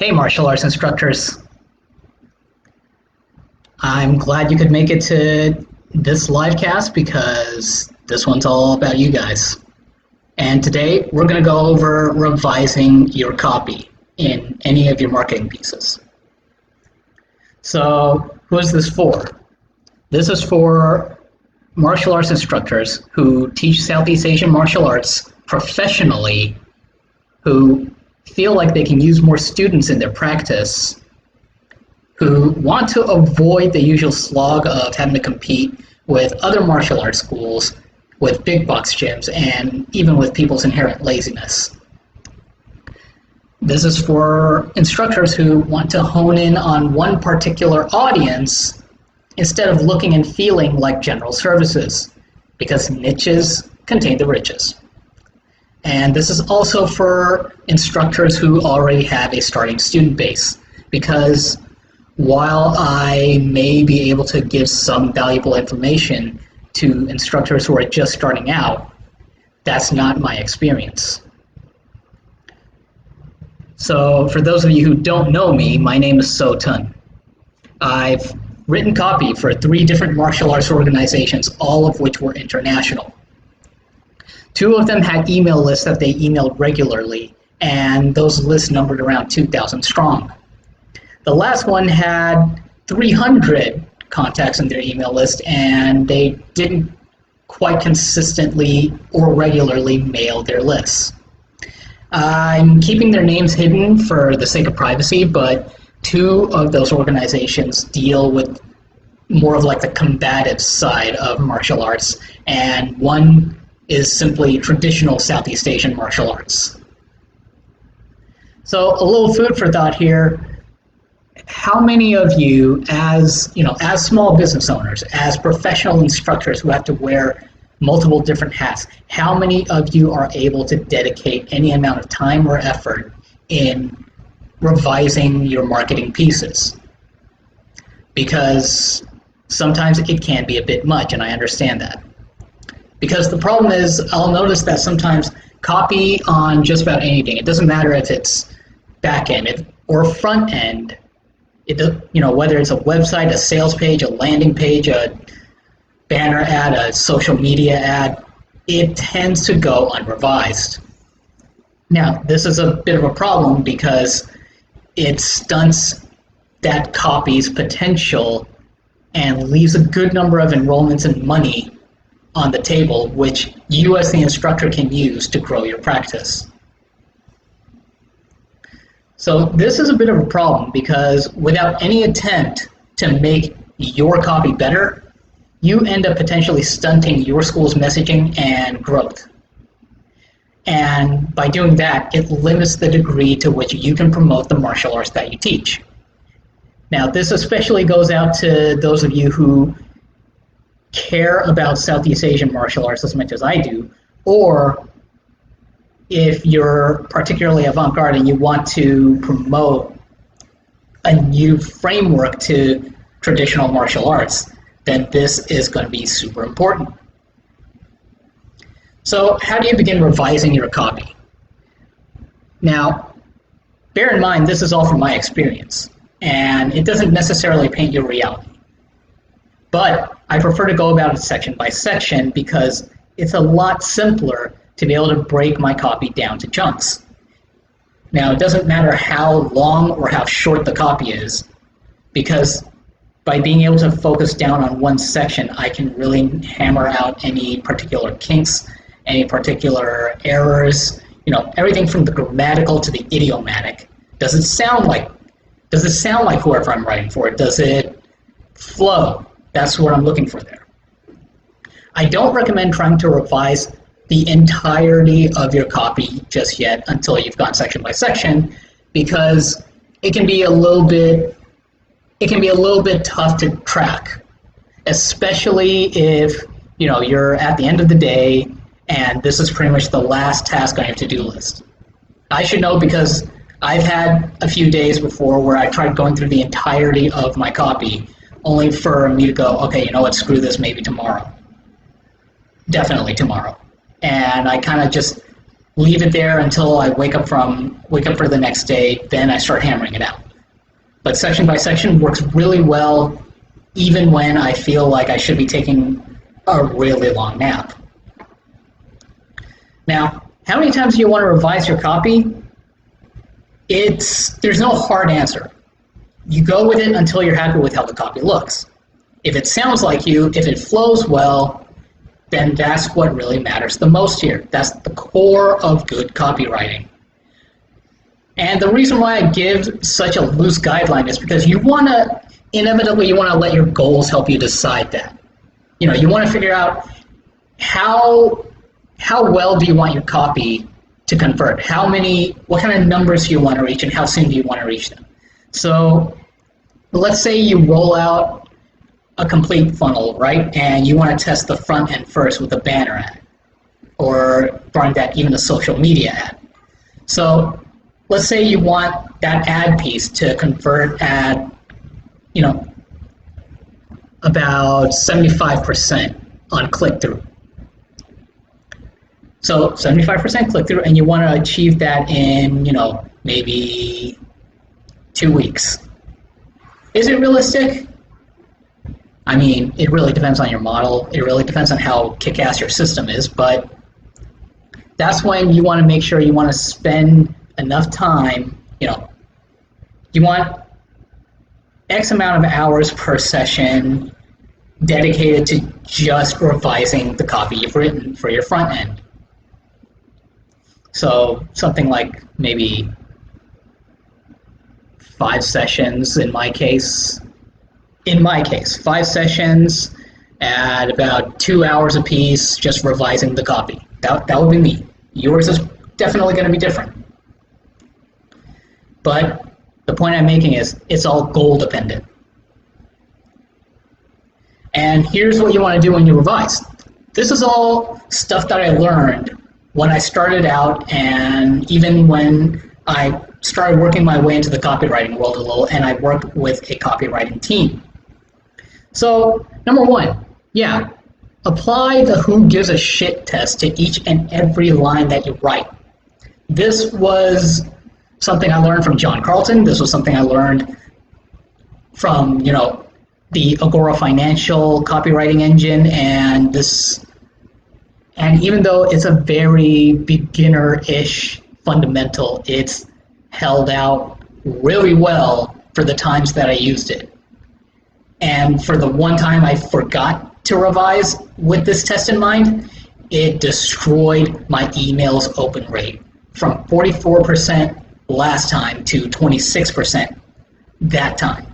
Hey, martial arts instructors. I'm glad you could make it to this live cast because this one's all about you guys. And today we're going to go over revising your copy in any of your marketing pieces. So, who is this for? This is for martial arts instructors who teach Southeast Asian martial arts professionally, who feel like they can use more students in their practice, who want to avoid the usual slog of having to compete with other martial arts schools, with big box gyms, and even with people's inherent laziness. This is for instructors who want to hone in on one particular audience instead of looking and feeling like general services, because niches contain the riches. And this is also for instructors who already have a starting student base, because while I may be able to give some valuable information to instructors who are just starting out, that's not my experience. So for those of you who don't know me, my name is So Tun. I've written copy for 3 different martial arts organizations, all of which were international. 2 of them had email lists that they emailed regularly, and those lists numbered around 2,000 strong. The last one had 300 contacts in their email list, and they didn't quite consistently or regularly mail their lists. I'm keeping their names hidden for the sake of privacy, but 2 of those organizations deal with more of like the combative side of martial arts, and one is simply traditional Southeast Asian martial arts. So a little food for thought here. How many of you, as small business owners, as professional instructors who have to wear multiple different hats, how many of you are able to dedicate any amount of time or effort in revising your marketing pieces? Because sometimes it can be a bit much, and I understand that. Because the problem is, I'll notice that sometimes copy on just about anything, it doesn't matter if it's back end or front end, whether it's a website, a sales page, a landing page, a banner ad, a social media ad, it tends to go unrevised. Now, this is a bit of a problem because it stunts that copy's potential and leaves a good number of enrollments and money on the table, which you as the instructor can use to grow your practice. So this is a bit of a problem because without any attempt to make your copy better, you end up potentially stunting your school's messaging and growth. And by doing that, it limits the degree to which you can promote the martial arts that you teach. Now, this especially goes out to those of you who care about Southeast Asian martial arts as much as I do, or if you're particularly avant-garde and you want to promote a new framework to traditional martial arts, then this is going to be super important. So how do you begin revising your copy? Now, bear in mind, this is all from my experience, and it doesn't necessarily paint your reality. But I prefer to go about it section by section because it's a lot simpler to be able to break my copy down to chunks. Now, it doesn't matter how long or how short the copy is, because by being able to focus down on one section, I can really hammer out any particular kinks, any particular errors, everything from the grammatical to the idiomatic. Does it sound like whoever I'm writing for? Does it flow? That's what I'm looking for there. I don't recommend trying to revise the entirety of your copy just yet until you've gone section by section, because it can be a little bit tough to track, especially if you're at the end of the day and this is pretty much the last task on your to-do list. I should know because I've had a few days before where I tried going through the entirety of my copy only for me to go, okay, screw this, maybe tomorrow. Definitely tomorrow. And I kind of just leave it there until I wake up for the next day, then I start hammering it out. But section by section works really well, even when I feel like I should be taking a really long nap. Now, how many times do you want to revise your copy? There's no hard answer. You go with it until you're happy with how the copy looks. If it sounds like you, if it flows well, then that's what really matters the most here. That's the core of good copywriting. And the reason why I give such a loose guideline is because inevitably you want to let your goals help you decide that. You want to figure out how well do you want your copy to convert? What kind of numbers do you want to reach, and how soon do you want to reach them? So let's say you roll out a complete funnel, right? And you want to test the front end first with a banner ad, or during that, even a social media ad. So let's say you want that ad piece to convert at, about 75% on click-through. So 75% click-through, and you want to achieve that in, maybe 2 weeks. Is it realistic? I mean, it really depends on your model. It really depends on how kick-ass your system is, but that's when you want to make sure you want to spend enough time, you want X amount of hours per session dedicated to just revising the copy you've written for your front end. So something like maybe 5 sessions in my case. 5 sessions at about 2 hours a piece, just revising the copy. That would be me. Yours is definitely going to be different. But the point I'm making is it's all goal dependent. And here's what you want to do when you revise. This is all stuff that I learned when I started out, and even when I started working my way into the copywriting world a little, and I worked with a copywriting team. So, number one, apply the who gives a shit test to each and every line that you write. This was something I learned from John Carlton. This was something I learned from, the Agora Financial copywriting engine, and even though it's a very beginner-ish fundamental, it's held out really well for the times that I used it. And for the one time I forgot to revise with this test in mind, it destroyed my emails open rate from 44% last time to 26% that time.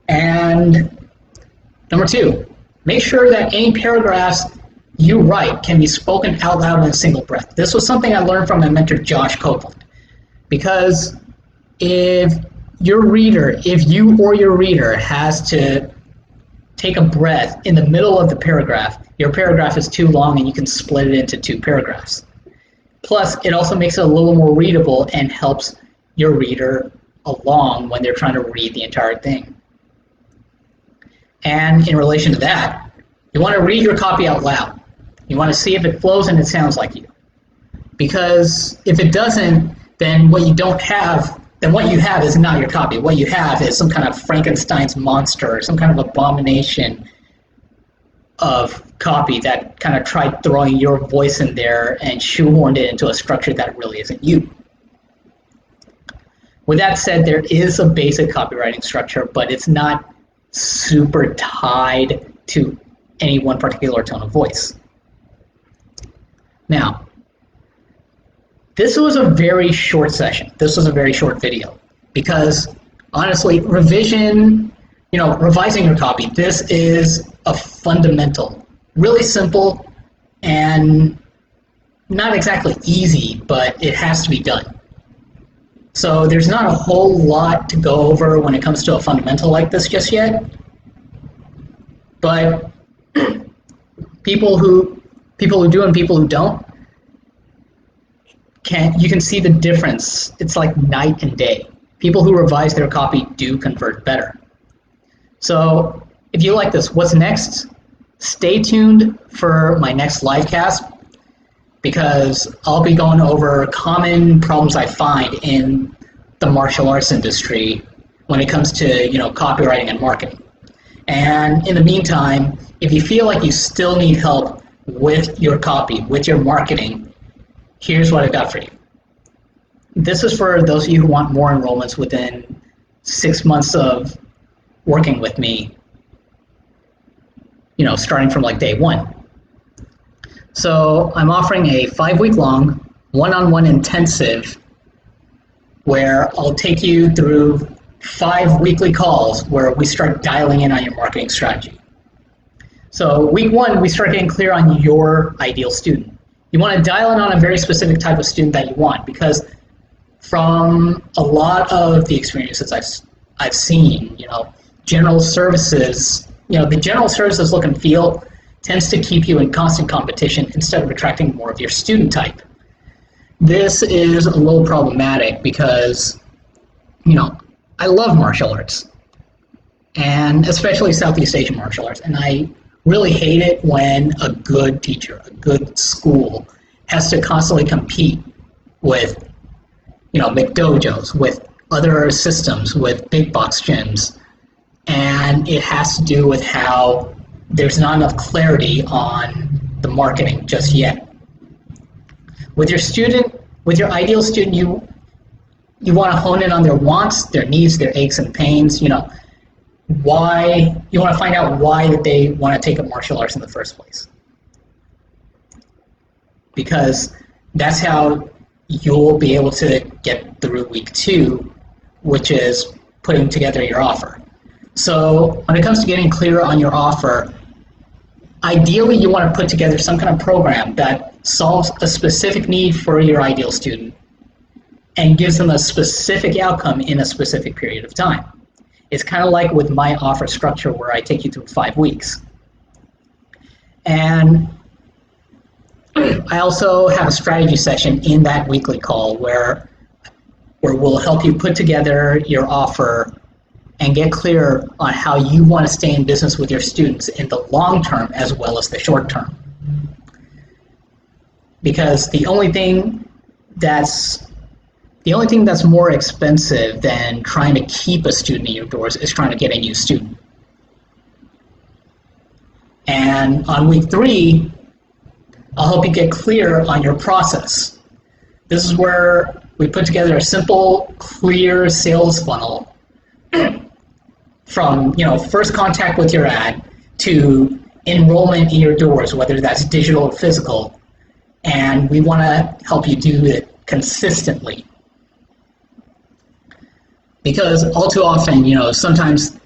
And number two, make sure that any paragraphs you write can be spoken out loud in a single breath. This was something I learned from my mentor, Josh Copeland. Because if you or your reader has to take a breath in the middle of the paragraph, your paragraph is too long and you can split it into 2 paragraphs. Plus, it also makes it a little more readable and helps your reader along when they're trying to read the entire thing. And in relation to that, you want to read your copy out loud. You want to see if it flows and it sounds like you. Because if it doesn't, then what you have is not your copy. What you have is some kind of Frankenstein's monster, or some kind of abomination of copy that kind of tried throwing your voice in there and shoehorned it into a structure that really isn't you. With that said, there is a basic copywriting structure, but it's not super tied to any one particular tone of voice. Now, this was a very short session. This was a very short video because honestly, revising your copy, this is a fundamental, really simple and not exactly easy, but it has to be done. So there's not a whole lot to go over when it comes to a fundamental like this just yet. But people who do and people who don't, you can see the difference. It's like night and day. People who revise their copy do convert better. So if you like this, what's next? Stay tuned for my next live cast. because I'll be going over common problems I find in the martial arts industry when it comes to, copywriting and marketing. And in the meantime, if you feel like you still need help with your copy, with your marketing, here's what I've got for you. This is for those of you who want more enrollments within 6 months of working with me, starting from like day one. So I'm offering a 5-week-long one-on-one intensive where I'll take you through 5 weekly calls where we start dialing in on your marketing strategy. So week 1, we start getting clear on your ideal student. You want to dial in on a very specific type of student that you want, because from a lot of the experiences I've seen, general services, the general services look and feel tends to keep you in constant competition instead of attracting more of your student type. This is a little problematic because, I love martial arts, and especially Southeast Asian martial arts, and I really hate it when a good teacher, a good school, has to constantly compete with, McDojos, with other systems, with big box gyms, and it has to do with how there's not enough clarity on the marketing just yet. With your student, with your ideal student, you want to hone in on their wants, their needs, their aches and pains, why, you want to find out why that they want to take up martial arts in the first place. Because that's how you'll be able to get through week 2, which is putting together your offer. So when it comes to getting clear on your offer, ideally you want to put together some kind of program that solves a specific need for your ideal student and gives them a specific outcome in a specific period of time. It's kind of like with my offer structure where I take you through 5 weeks. And I also have a strategy session in that weekly call where we'll help you put together your offer and get clear on how you want to stay in business with your students in the long term as well as the short term. Because the only thing that's more expensive than trying to keep a student in your doors is trying to get a new student. And on week 3, I'll help you get clear on your process. This is where we put together a simple, clear sales funnel from first contact with your ad to enrollment in your doors, whether that's digital or physical. And we want to help you do it consistently. Because all too often, sometimes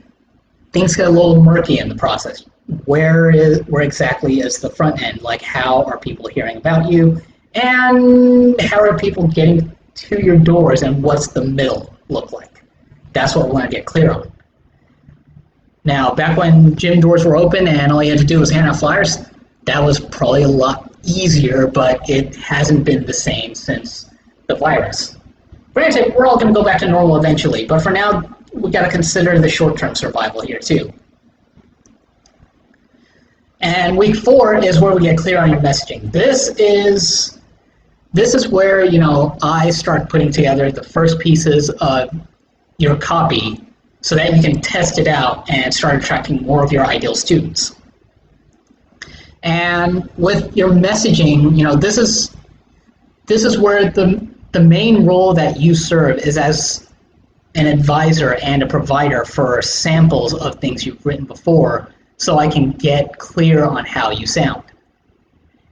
things get a little murky in the process. Where exactly is the front end? Like, how are people hearing about you? And how are people getting to your doors? And what's the middle look like? That's what we want to get clear on. Now, back when gym doors were open and all you had to do was hand out flyers, that was probably a lot easier, but it hasn't been the same since the virus. Granted, we're all going to go back to normal eventually, but for now, we've got to consider the short-term survival here too. And week 4 is where we get clear on your messaging. This is where, I start putting together the first pieces of your copy so that you can test it out and start attracting more of your ideal students. And with your messaging, this is where the main role that you serve is as an advisor and a provider for samples of things you've written before, so I can get clear on how you sound.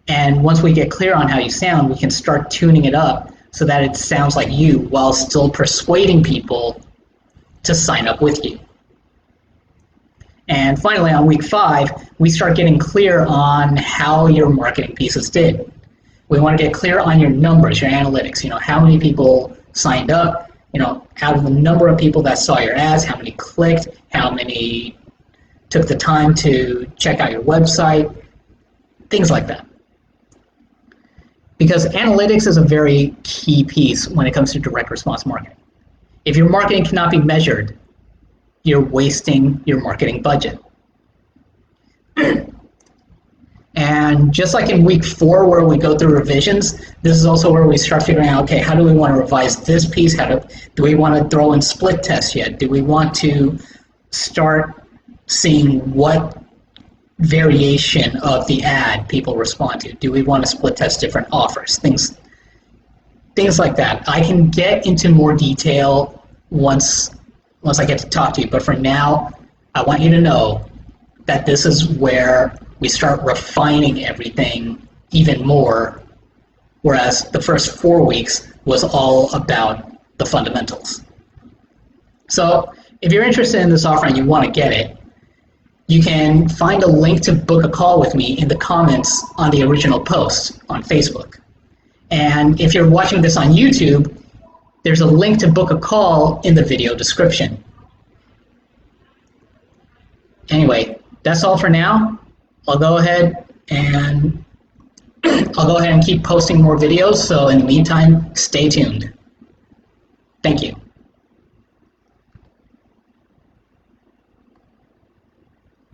And once we get clear on how you sound, we can start tuning it up so that it sounds like you while still persuading people to sign up with you. And finally, on week 5, we start getting clear on how your marketing pieces did. We want to get clear on your numbers, your analytics, how many people signed up, out of the number of people that saw your ads, how many clicked, how many took the time to check out your website, things like that. Because analytics is a very key piece when it comes to direct response marketing. If your marketing cannot be measured, you're wasting your marketing budget. And just like in week 4 where we go through revisions, this is also where we start figuring out, okay, how do we want to revise this piece? Do we want to throw in split tests yet? Do we want to start seeing what variation of the ad people respond to? Do we want to split test different offers? Things like that. I can get into more detail once I get to talk to you, but for now, I want you to know that this is where we start refining everything even more, whereas the first 4 weeks was all about the fundamentals. So if you're interested in this offer and you want to get it, you can find a link to book a call with me in the comments on the original post on Facebook. And if you're watching this on YouTube, there's a link to book a call in the video description. Anyway, that's all for now. I'll go ahead and keep posting more videos, so in the meantime, stay tuned. Thank you.